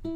Hey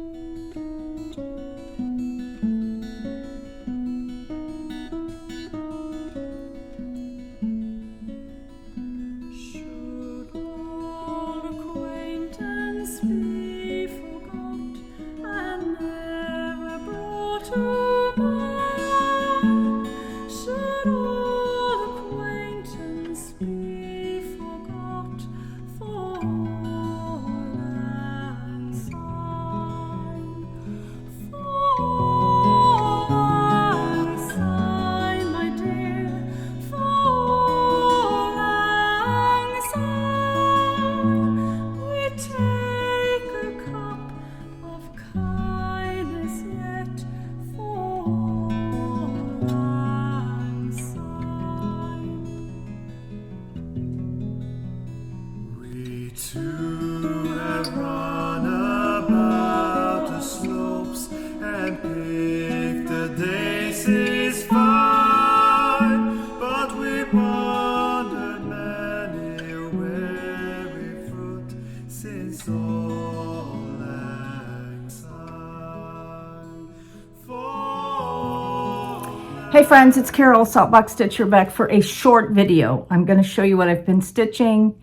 friends, it's Carol, Saltbox Stitcher, back for a short video. I'm going to show you what I've been stitching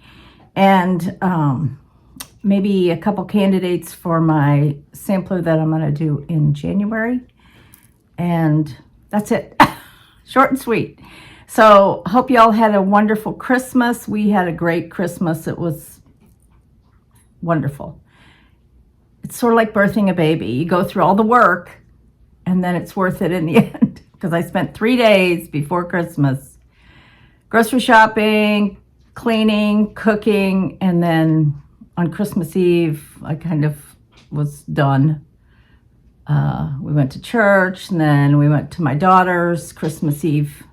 and maybe a couple candidates for my sampler that I'm going to do in January. And that's it. Short and sweet. So hope you all had a wonderful Christmas. We had a great Christmas. It was wonderful. It's sort of like birthing a baby. You go through all the work and then it's worth it in the end. Because I spent 3 days before Christmas grocery shopping, cleaning, cooking, and then on Christmas Eve, I kind of was done. We went to church, and then we went to my daughter's Christmas Eve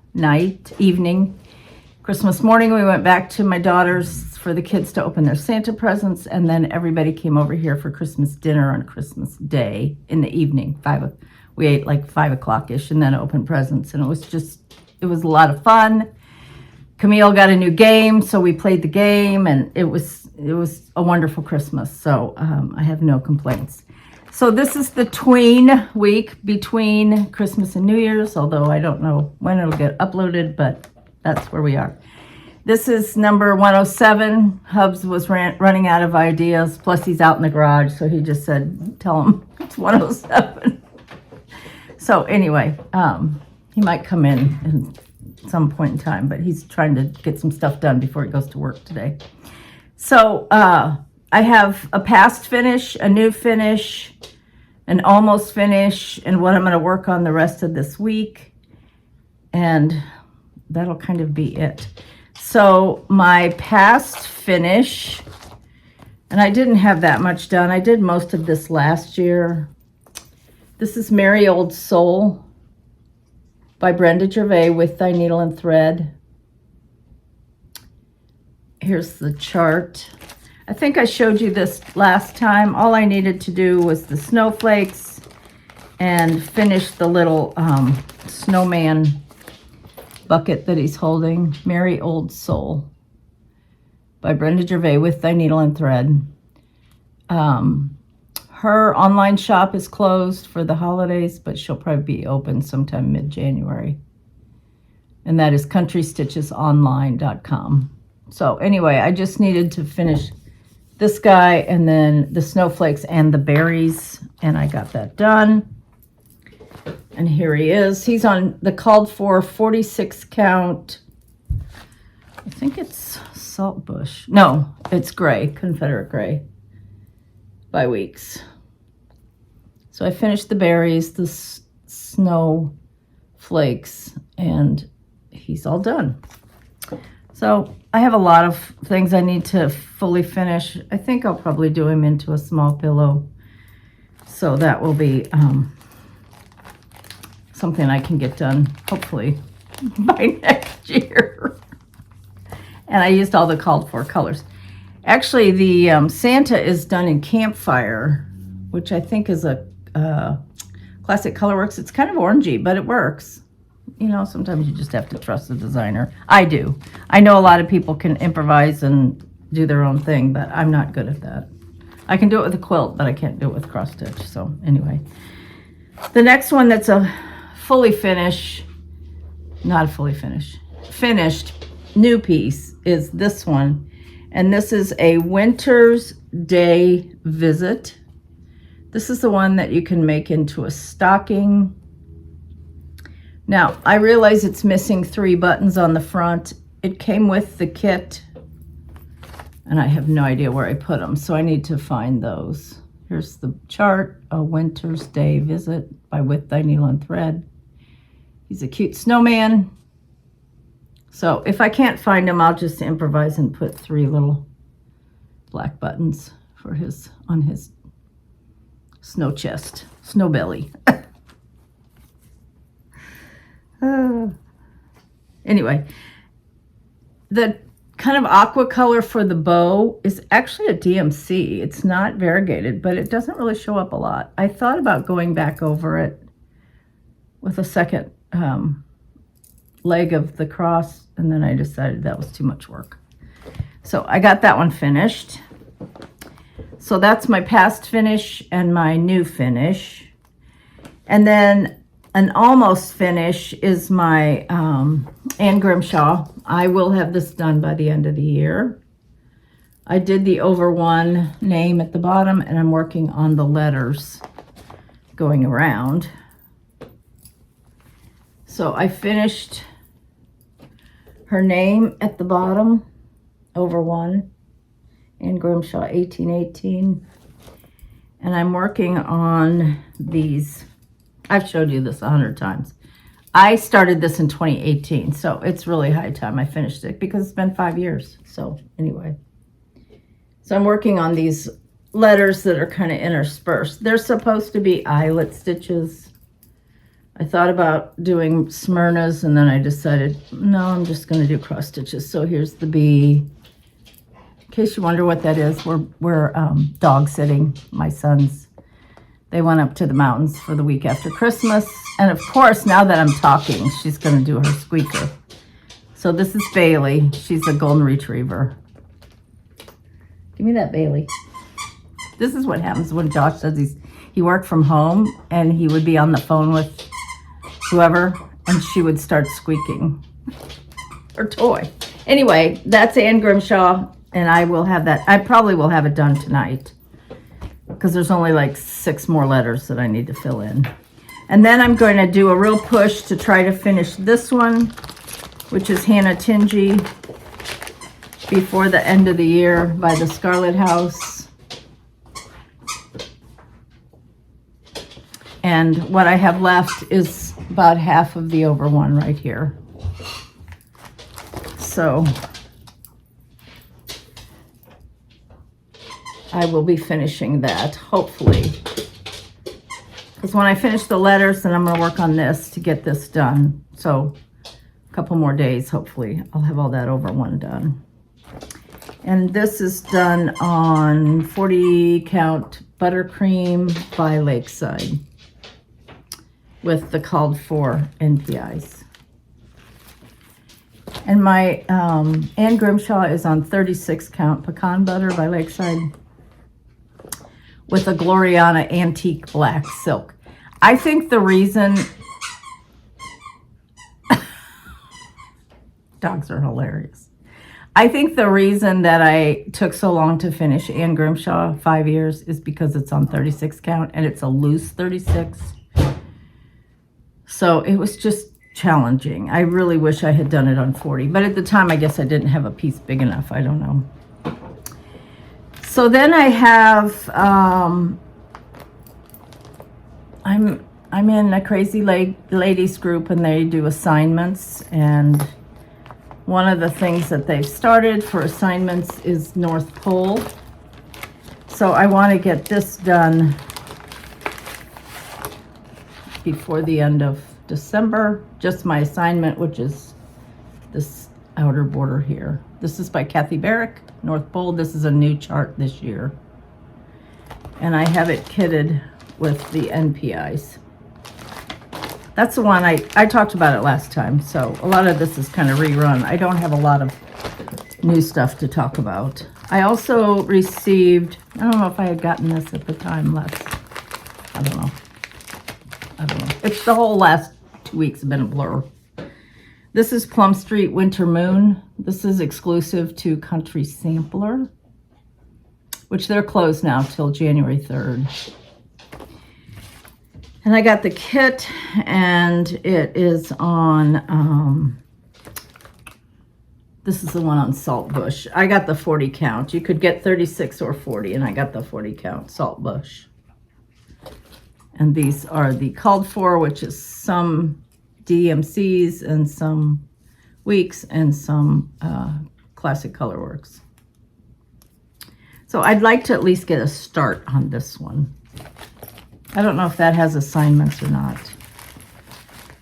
evening. Christmas morning, we went back to my daughter's for the kids to open their Santa presents, and then everybody came over here for Christmas dinner on Christmas Day in the evening, we ate like 5 o'clock-ish and then opened presents. And it was a lot of fun. Camille got a new game, so we played the game, and it was a wonderful Christmas. So I have no complaints. So this is the tween week between Christmas and New Year's, although I don't know when it'll get uploaded, but that's where we are. This is number 107. Hubs was running out of ideas, plus he's out in the garage, so he just said, tell him it's 107. So anyway, he might come in at some point in time, but he's trying to get some stuff done before he goes to work today. So I have a past finish, a new finish, an almost finish, and what I'm going to work on the rest of this week. And that'll kind of be it. So my past finish, and I didn't have that much done. I did most of this last year. This is Merry Old Soul by Brenda Gervais with Thy Needle and Thread. Here's the chart. I think I showed you this last time. All I needed to do was the snowflakes and finish the little snowman bucket that he's holding. Merry Old Soul by Brenda Gervais with Thy Needle and Thread. Her online shop is closed for the holidays, but she'll probably be open sometime mid-January. And that is countrystitchesonline.com. So anyway, I just needed to finish this guy and then the snowflakes and the berries, and I got that done. And here he is. He's on the called for 46 count. I think it's Saltbush. No, it's gray, Confederate gray by weeks. So I finished the berries, the snow flakes, and he's all done. So I have a lot of things I need to fully finish. I think I'll probably do him into a small pillow. So that will be something I can get done, hopefully, by next year. And I used all the called for colors. Actually, the Santa is done in Campfire, which I think is a Classic Colorworks. It's kind of orangey, but it works. You know, sometimes you just have to trust the designer. I do. I know a lot of people can improvise and do their own thing, but I'm not good at that. I can do it with a quilt, but I can't do it with cross stitch. So anyway, the next one that's a fully finished, not a fully finished new piece is this one. And this is a Winter's Day Visit. This is the one that you can make into a stocking. Now, I realize it's missing 3 buttons on the front. It came with the kit, and I have no idea where I put them, so I need to find those. Here's the chart, A Winter's Day Visit by With Thy Needle and Thread. He's a cute snowman. So if I can't find him, I'll just improvise and put 3 little black buttons for on his snow chest, snow belly. Anyway, the kind of aqua color for the bow is actually a DMC. It's not variegated, but it doesn't really show up a lot. I thought about going back over it with a second leg of the cross, and then I decided that was too much work. So I got that one finished. So that's my past finish and my new finish. And then an almost finish is my Ann Grimshaw. I will have this done by the end of the year. I did the over one name at the bottom, and I'm working on the letters going around. So I finished her name at the bottom, over one, Ann Grimshaw 1818. And I'm working on these. I've showed you this 100 times. I started this in 2018, so it's really high time I finished it because it's been 5 years. So anyway, so I'm working on these letters that are kind of interspersed. They're supposed to be eyelet stitches. I thought about doing Smyrnas, and then I decided, no, I'm just going to do cross stitches. So here's the B. In case you wonder what that is, we're dog sitting. My sons, they went up to the mountains for the week after Christmas. And of course, now that I'm talking, she's going to do her squeaker. So this is Bailey. She's a golden retriever. Give me that, Bailey. This is what happens when Josh says he worked from home, and he would be on the phone with whoever, and she would start squeaking her toy. Anyway, that's Ann Grimshaw, and I will have that. I probably will have it done tonight because there's only like 6 more letters that I need to fill in. And then I'm going to do a real push to try to finish this one, which is Hannah Tingy, before the end of the year by the Scarlet House. And what I have left is about half of the over one right here. So I will be finishing that, hopefully. Because when I finish the letters, then I'm going to work on this to get this done. So a couple more days, hopefully, I'll have all that over one done. And this is done on 40 count buttercream by Lakeside with the called for NPIs. And my Ann Grimshaw is on 36 count pecan butter by Lakeside with a Gloriana antique black silk. I think the reason dogs are hilarious. I think the reason that I took so long to finish Ann Grimshaw, 5 years, is because it's on 36 count and it's a loose 36. So it was just challenging. I really wish I had done it on 40, but at the time I guess I didn't have a piece big enough. I don't know. So then I have I'm in a Crazy Ladies group, and they do assignments, and one of the things that they've started for assignments is North Pole. So I want to get this done before the end of December. Just my assignment, which is this outer border here. This is by Kathy Barrick, North Pole. This is a new chart this year. And I have it kitted with the NPIs. That's the one I talked about it last time, so a lot of this is kind of rerun. I don't have a lot of new stuff to talk about. I also received, I don't know if I had gotten this at the time last, I don't know. It's the whole last 2 weeks have been a blur. This is Plum Street Winter Moon. This is exclusive to Country Sampler, which they're closed now till January 3rd. And I got the kit, and it is on, this is the one on Saltbush. I got the 40 count. You could get 36 or 40, and I got the 40 count Saltbush. And these are the called for, which is some DMCs and some weeks and some classic colorworks. So I'd like to at least get a start on this one. I don't know if that has assignments or not.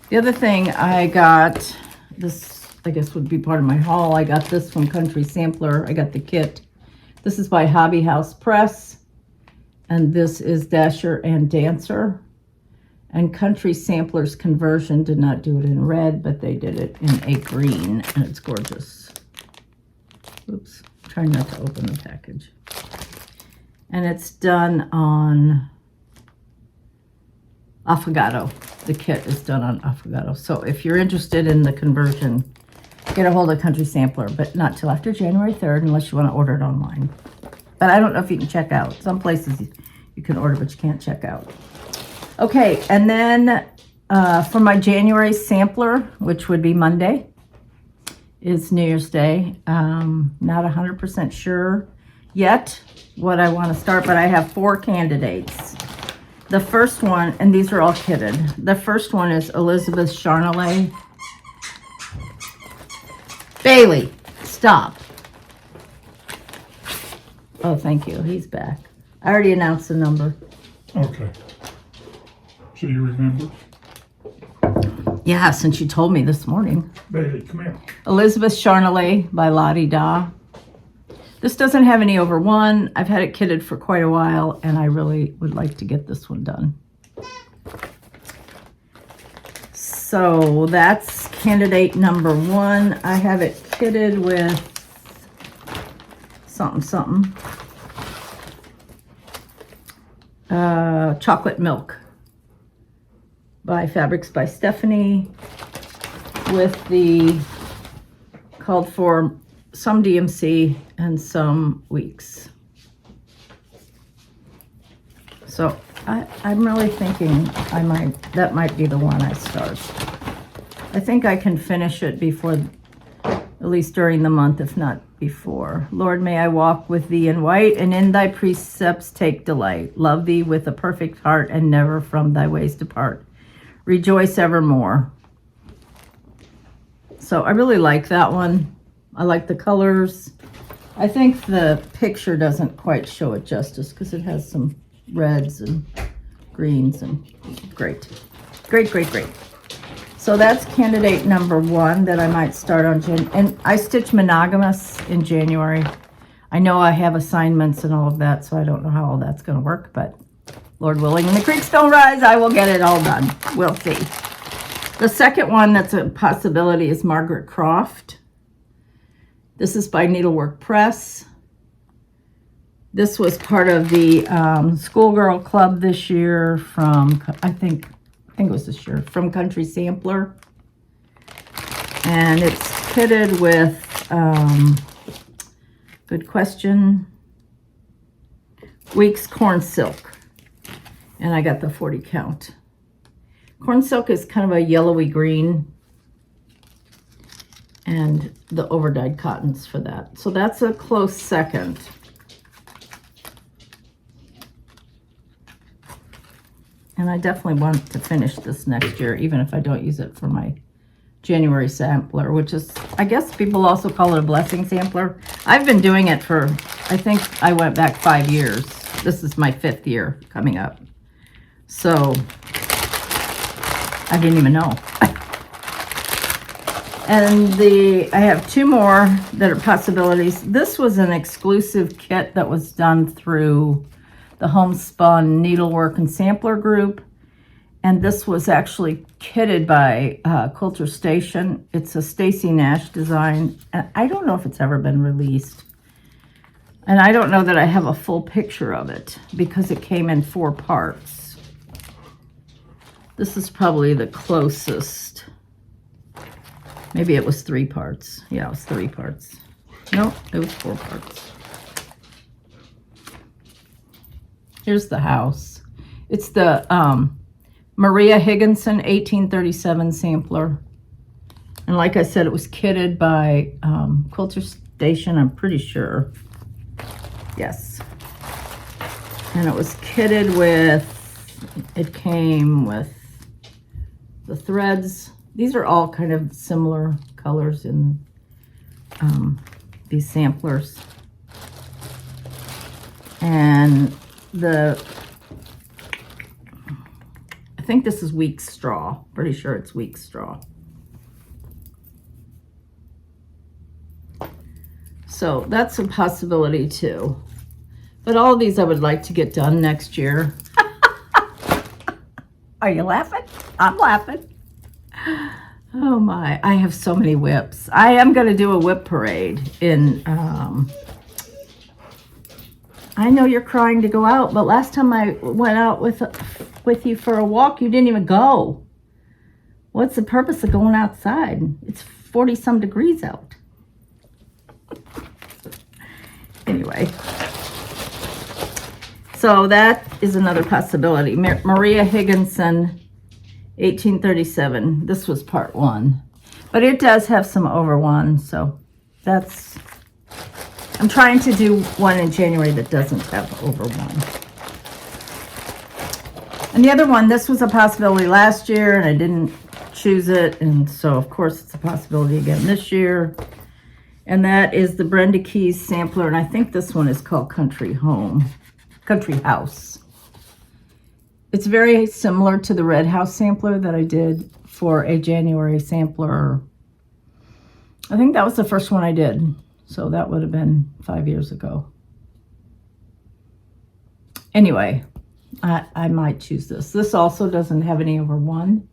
The other thing I got, this I guess would be part of my haul. I got this from Country Sampler. I got the kit. This is by Hobby House Press. And this is Dasher and Dancer. And Country Sampler's conversion did not do it in red, but they did it in a green, and it's gorgeous. Oops, trying not to open the package. And it's done on Affogato. The kit is done on Affogato. So if you're interested in the conversion, get a hold of Country Sampler, but not till after January 3rd unless you want to order it online. But I don't know if you can check out. Some places you can order, but you can't check out. Okay, and then for my January sampler, which would be Monday, is New Year's Day. Not 100% sure yet what I want to start, but I have 4 candidates. The first one, and these are all kitted. The first one is Elizabeth Charnelay. Bailey, stop. Oh, thank you. He's back. I already announced the number. Okay. So you remember? Yeah, since you told me this morning. Bailey, come here. Elizabeth Charnelay by Lottie Da. This doesn't have any over 1. I've had it kitted for quite a while, and I really would like to get this one done. So that's candidate number 1. I have it kitted with something. Chocolate Milk by Fabrics by Stephanie, with the called for some DMC and some weeks. So I'm really thinking that might be the one I start. I think I can finish it before, at least during the month, if not before. Lord, may I walk with thee in white, and in thy precepts take delight. Love thee with a perfect heart, and never from thy ways depart. Rejoice evermore. So I really like that one. I like the colors. I think the picture doesn't quite show it justice because it has some reds and greens, and great. So that's candidate number 1 that I might start on. And I stitch monogamous in January. I know I have assignments and all of that, so I don't know how all that's going to work, but Lord willing, when the creeks don't rise, I will get it all done. We'll see. The second one that's a possibility is Margaret Croft. This is by Needlework Press. This was part of the schoolgirl club this year from, I think it was this year, from Country Sampler. And it's kitted with, good question, Weeks Corn Silk. And I got the 40 count. Corn Silk is kind of a yellowy green. And the overdyed cottons for that. So that's a close second. And I definitely want to finish this next year, even if I don't use it for my January sampler, which is, I guess people also call it a blessing sampler. I've been doing it for, I think I went back 5 years. This is my 5th year coming up. So I didn't even know. And I have 2 more that are possibilities. This was an exclusive kit that was done through the Homespun Needlework and Sampler group. And this was actually kitted by Quilter Station. It's a Stacy Nash design. And I don't know if it's ever been released. And I don't know that I have a full picture of it because it came in 4 parts. This is probably the closest. Maybe it was 3 parts. Yeah, it was 3 parts. No, it was 4 parts. Here's the house. It's the Maria Higginson 1837 sampler. And like I said, it was kitted by Quilter Station, I'm pretty sure. Yes. And it was kitted with, it came with the threads. These are all kind of similar colors in these samplers. And I think this is weak straw. Pretty sure it's weak straw. So that's a possibility too. But all of these I would like to get done next year. Are you laughing? I'm laughing. Oh my, I have so many whips. I am going to do a whip parade in, I know you're crying to go out, but last time I went out with you for a walk, you didn't even go. What's the purpose of going outside? It's 40 some degrees out. Anyway, so that is another possibility. Maria Higginson, 1837. This was part 1, but it does have some over 1. So that's, I'm trying to do one in January that doesn't have over 1. And the other one, this was a possibility last year and I didn't choose it. And so of course it's a possibility again this year. And that is the Brenda Keys sampler. And I think this one is called Country House. It's very similar to the Red House sampler that I did for a January sampler. I think that was the first one I did. So that would have been 5 years ago. Anyway, I might choose this. This also doesn't have any over 1.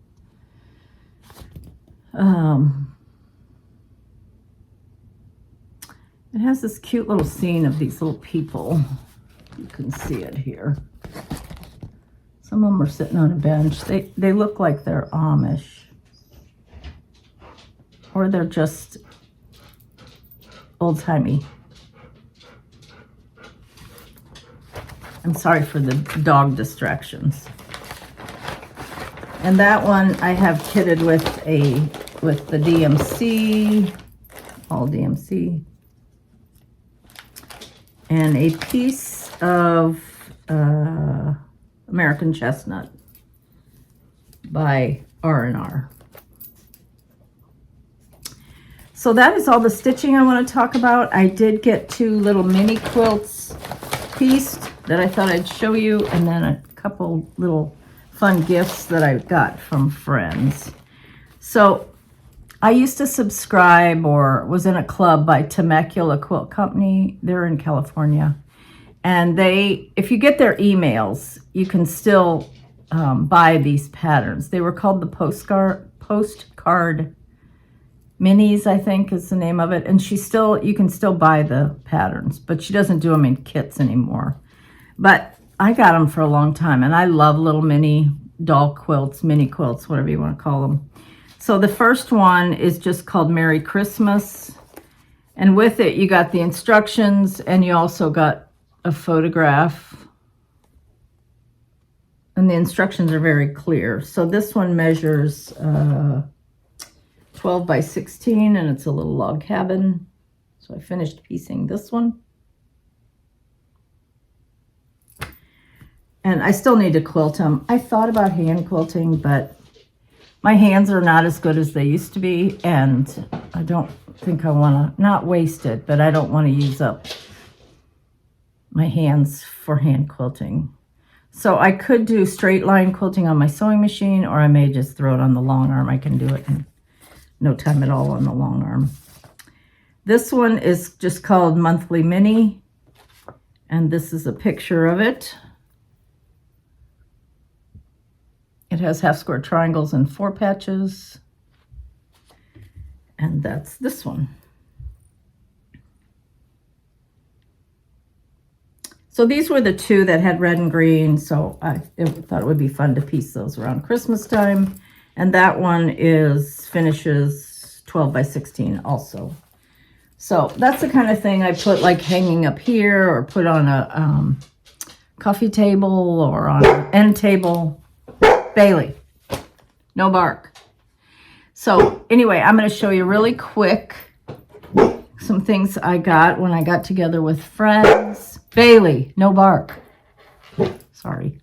It has this cute little scene of these little people. You can see it here. Some of them are sitting on a bench. They look like they're Amish. Or they're just old-timey. I'm sorry for the dog distractions. And that one I have kitted with the DMC, all DMC. And a piece of American Chestnut by R&R. So that is all the stitching I want to talk about. I did get 2 little mini quilts pieced that I thought I'd show you, and then a couple little fun gifts that I got from friends. So I used to subscribe or was in a club by Temecula Quilt Company. They're in California. And if you get their emails, you can still buy these patterns. They were called the postcard minis, I think is the name of it. And you can still buy the patterns, but she doesn't do them in kits anymore. But I got them for a long time, and I love little mini doll quilts, mini quilts, whatever you want to call them. So the first one is just called Merry Christmas. And with it, you got the instructions, and you also got a photograph. And the instructions are very clear. So this one measures 12 by 16, and it's a little log cabin. So I finished piecing this one. And I still need to quilt them. I thought about hand quilting, but my hands are not as good as they used to be, and I don't think I want to, not waste it, but I don't want to use up my hands for hand quilting. So I could do straight line quilting on my sewing machine, or I may just throw it on the long arm. I can do it in no time at all on the long arm. This one is just called Monthly Mini, and this is a picture of it. It has half square triangles and 4 patches. And that's this one. So these were the two that had red and green. So I thought it would be fun to piece those around Christmas time. And that one finishes 12 by 16 also. So that's the kind of thing I put like hanging up here or put on a coffee table or on an end table. Bailey, no bark. So anyway, I'm going to show you really quick some things I got when I got together with friends. Bailey, no bark. Sorry.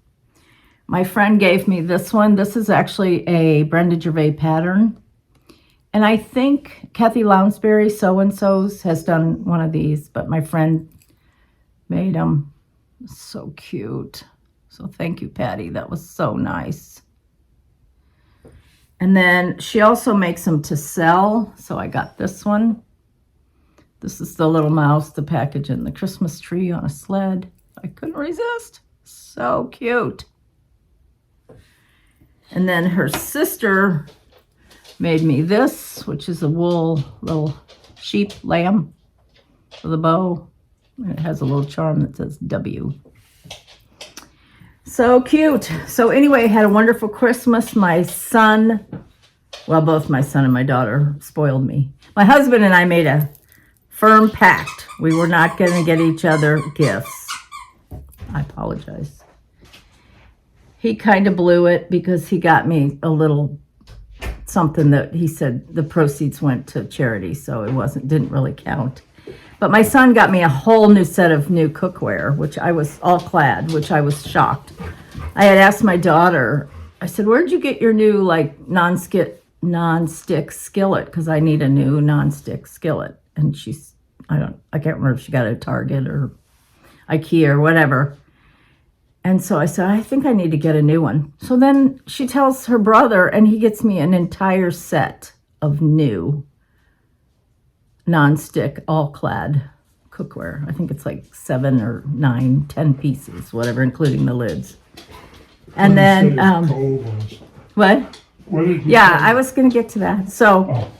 My friend gave me this one. This is actually a Brenda Gervais pattern. And I think Kathy Lounsbury, So-and-so's, has done one of these, but my friend made them. So cute. So thank you, Patty. That was so nice. And then she also makes them to sell. So I got this one. This is the little mouse, the package, and the Christmas tree on a sled. I couldn't resist. So cute. And then her sister made me this, which is a wool little sheep lamb with a bow. And it has a little charm that says W. So cute. So anyway, had a wonderful Christmas. My son, well, both my son and my daughter spoiled me. My husband and I made a firm pact. We were not going to get each other gifts. I apologize. He kind of blew it because he got me a little something that he said the proceeds went to charity, so it didn't really count. But my son got me a whole new set of new cookware, which I was all clad, which I was shocked. I had asked my daughter, I said, where'd you get your new like non-stick skillet? Because I need a new non-stick skillet. And I can't remember if she got it at Target or IKEA or whatever. And so I said, I think I need to get a new one. So then she tells her brother, and he gets me an entire set of new non-stick, all-clad cookware. I think it's like 7 or 9, 10 pieces, whatever, including the lids. And then, what? What did you Yeah, say? I was going to get to that. So Oh,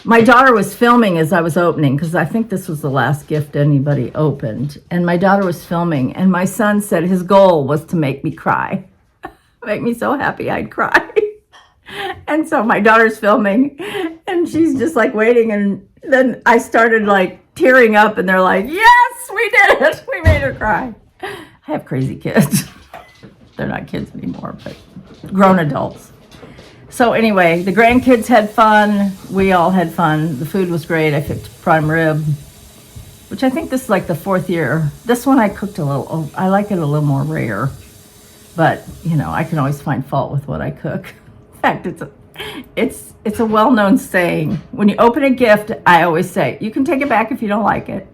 my daughter was filming as I was opening, because I think this was the last gift anybody opened. And my daughter was filming, and my son said his goal was to make me cry. Make me so happy I'd cry. And so my daughter's filming, and she's just like waiting, and then I started like tearing up, and they're like, yes, we did it. We made her cry. I have crazy kids. They're not kids anymore, but grown adults. So anyway, the grandkids had fun. We all had fun. The food was great. I cooked prime rib, which I think this is like the 4th year. This one I cooked I like it a little more rare, but you know, I can always find fault with what I cook. In fact, it's a well-known saying. When you open a gift, I always say, you can take it back if you don't like it.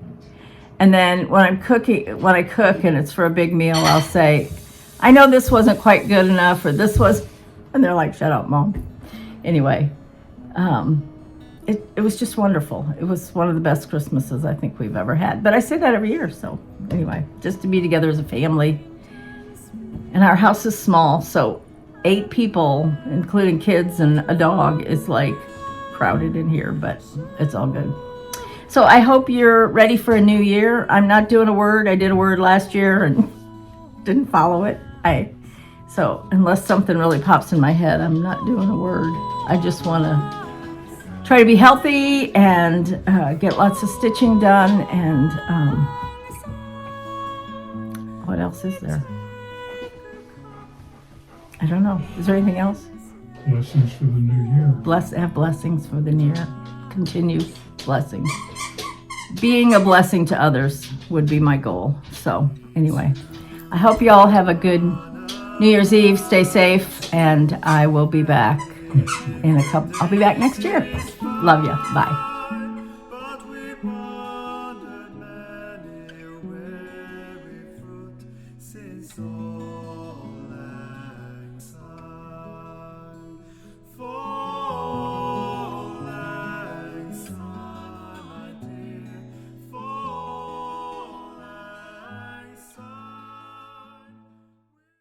And then when I cook and it's for a big meal, I'll say, I know this wasn't quite good enough, or this was, and they're like, shut up, Mom. Anyway, it was just wonderful. It was one of the best Christmases I think we've ever had. But I say that every year, so anyway, just to be together as a family. And our house is small, so 8 people, including kids and a dog, is like crowded in here, but it's all good. So I hope you're ready for a new year. I'm not doing a word. I did a word last year and didn't follow it. So unless something really pops in my head, I'm not doing a word. I just want to try to be healthy and get lots of stitching done. And what else is there? I don't know. Is there anything else? blessings for the new year. Have blessings for the new year. Continue blessings. Being a blessing to others would be my goal. So anyway, I hope you all have a good New Year's Eve. Stay safe, and I will be back in I'll be back next year. Love you. Bye.